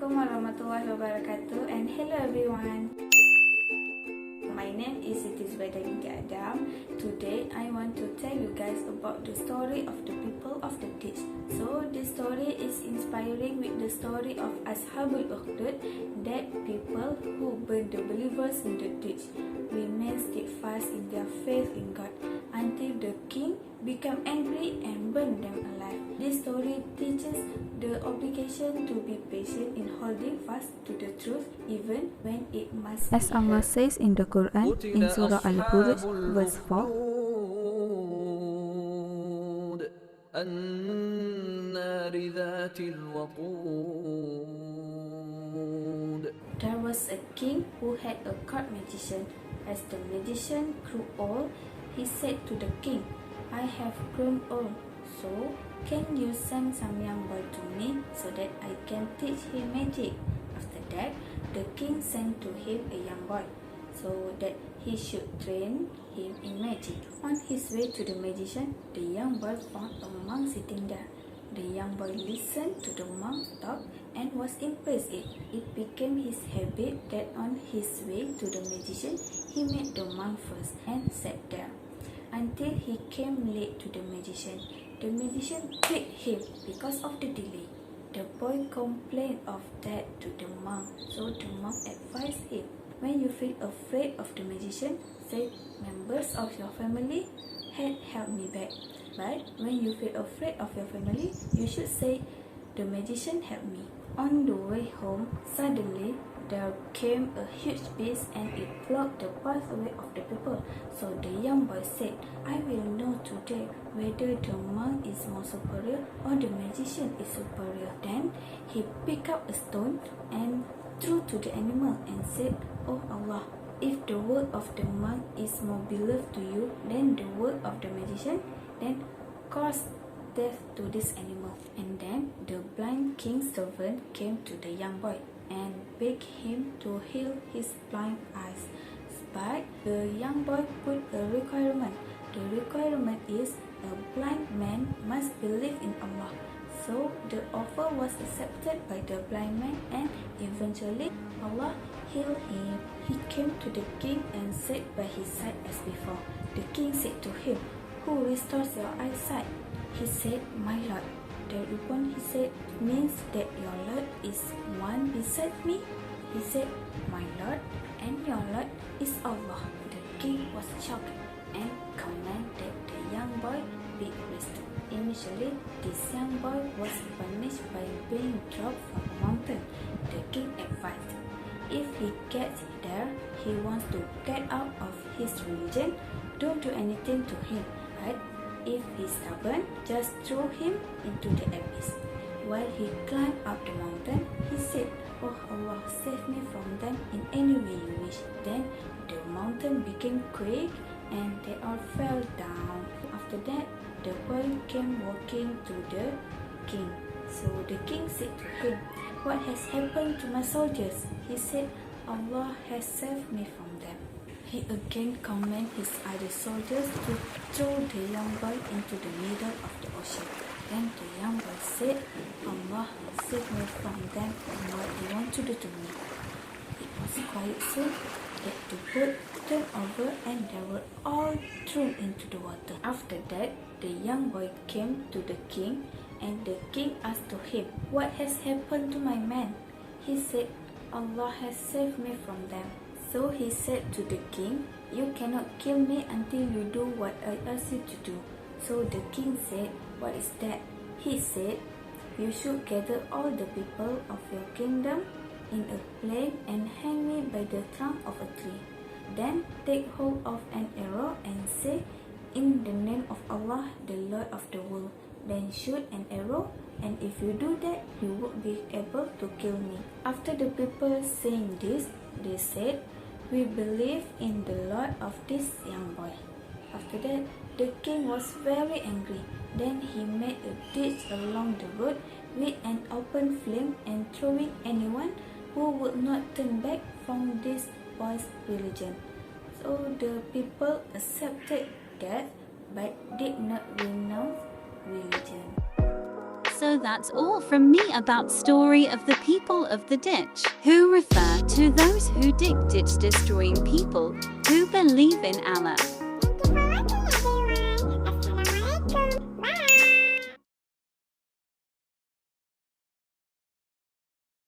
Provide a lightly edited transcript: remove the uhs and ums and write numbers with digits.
Assalamualaikum warahmatullahi wabarakatuh, and hello everyone. My name is Siti Zubaida binti Adam. Today I want to tell you guys about the story of the people of the ditch. So this story is inspiring with the story of Ashabul Ukhdud, that people who burned the believers in the ditch remained steadfast in their faith in God until the king became angry and burned them alive. This story teaches the obligation to be patient in holding fast to the truth even when it must be. As Allah says in the Quran in Surah Al-Buruj verse 4, there was a king who had a court magician. As the magician grew old, he said to the king, "I have grown old, so can you send some young boy to me so that I can teach him magic?" After that, the king sent to him a young boy so that he should train him in magic. On his way to the magician, the young boy found a monk sitting there. The young boy listened to the monk's talk and was impressed. It became his habit that on his way to the magician, he met the monk first and sat there until he came late to the magician. The magician beat him because of the delay. The boy complained of that to the monk, so the monk advised him, "When you feel afraid of the magician, say, 'Members of your family had helped me back.' But when you feel afraid of your family, you should say, 'The magician helped me.'" On the way home, suddenly there came a huge beast and it blocked the pathway of the people. So the young boy said, "I will know today whether the monk is more superior or the magician is superior." Then he picked up a stone and threw to the animal and said, "Oh Allah, if the word of the monk is more beloved to you than the word of the magician, then cause death to this animal." And then the blind king's servant came to the young boy and begged him to heal his blind eyes. But the young boy put a requirement. The requirement is a blind man must believe in Allah. So the offer was accepted by the blind man, and eventually Allah healed him. He came to the king and sat by his side as before. The king said to him, "Who restores your eyesight?" He said, "My lord." Thereupon he said, "Means that your lord is one beside me?" He said, "My lord and your lord is Allah." The king was shocked and commanded the young boy be arrested. Initially, this young boy was punished by being dropped from a mountain. The king advised, if he gets there, he wants to get out of his religion, don't do anything to him. But if he's stubborn, just throw him into the abyss. While he climbed up the mountain, he said, "Oh Allah, save me from them in any way you wish." Then the mountain became quick and they all fell down. After that, the boy came walking to the king. So the king said to him, "What has happened to my soldiers?" He said, "Allah has saved me from them." He again commanded his other soldiers to throw the young boy into the middle of the ocean. Then the young boy said, "Allah save me from them and what they want to do to me." It was quite soon that the boat turned over and they were all thrown into the water. After that, the young boy came to the king and the king asked to him, "What has happened to my men?" He said, "Allah has saved me from them." So he said to the king, "You cannot kill me until you do what I ask you to do." So the king said, "What is that?" He said, "You should gather all the people of your kingdom in a plain and hang me by the trunk of a tree. Then take hold of an arrow and say, 'In the name of Allah, the Lord of the world.' Then shoot an arrow, and if you do that, you won't be able to kill me." After the people saying this, they said, "We believe in the Lord of this young boy." After that, the king was very angry. Then he made a ditch along the road with an open flame and throwing anyone who would not turn back from this boy's religion. So the people accepted death but did not renounce religion. So So that's all from me about story of the people of the ditch, who refer to those who dig ditch destroying people who believe in Allah.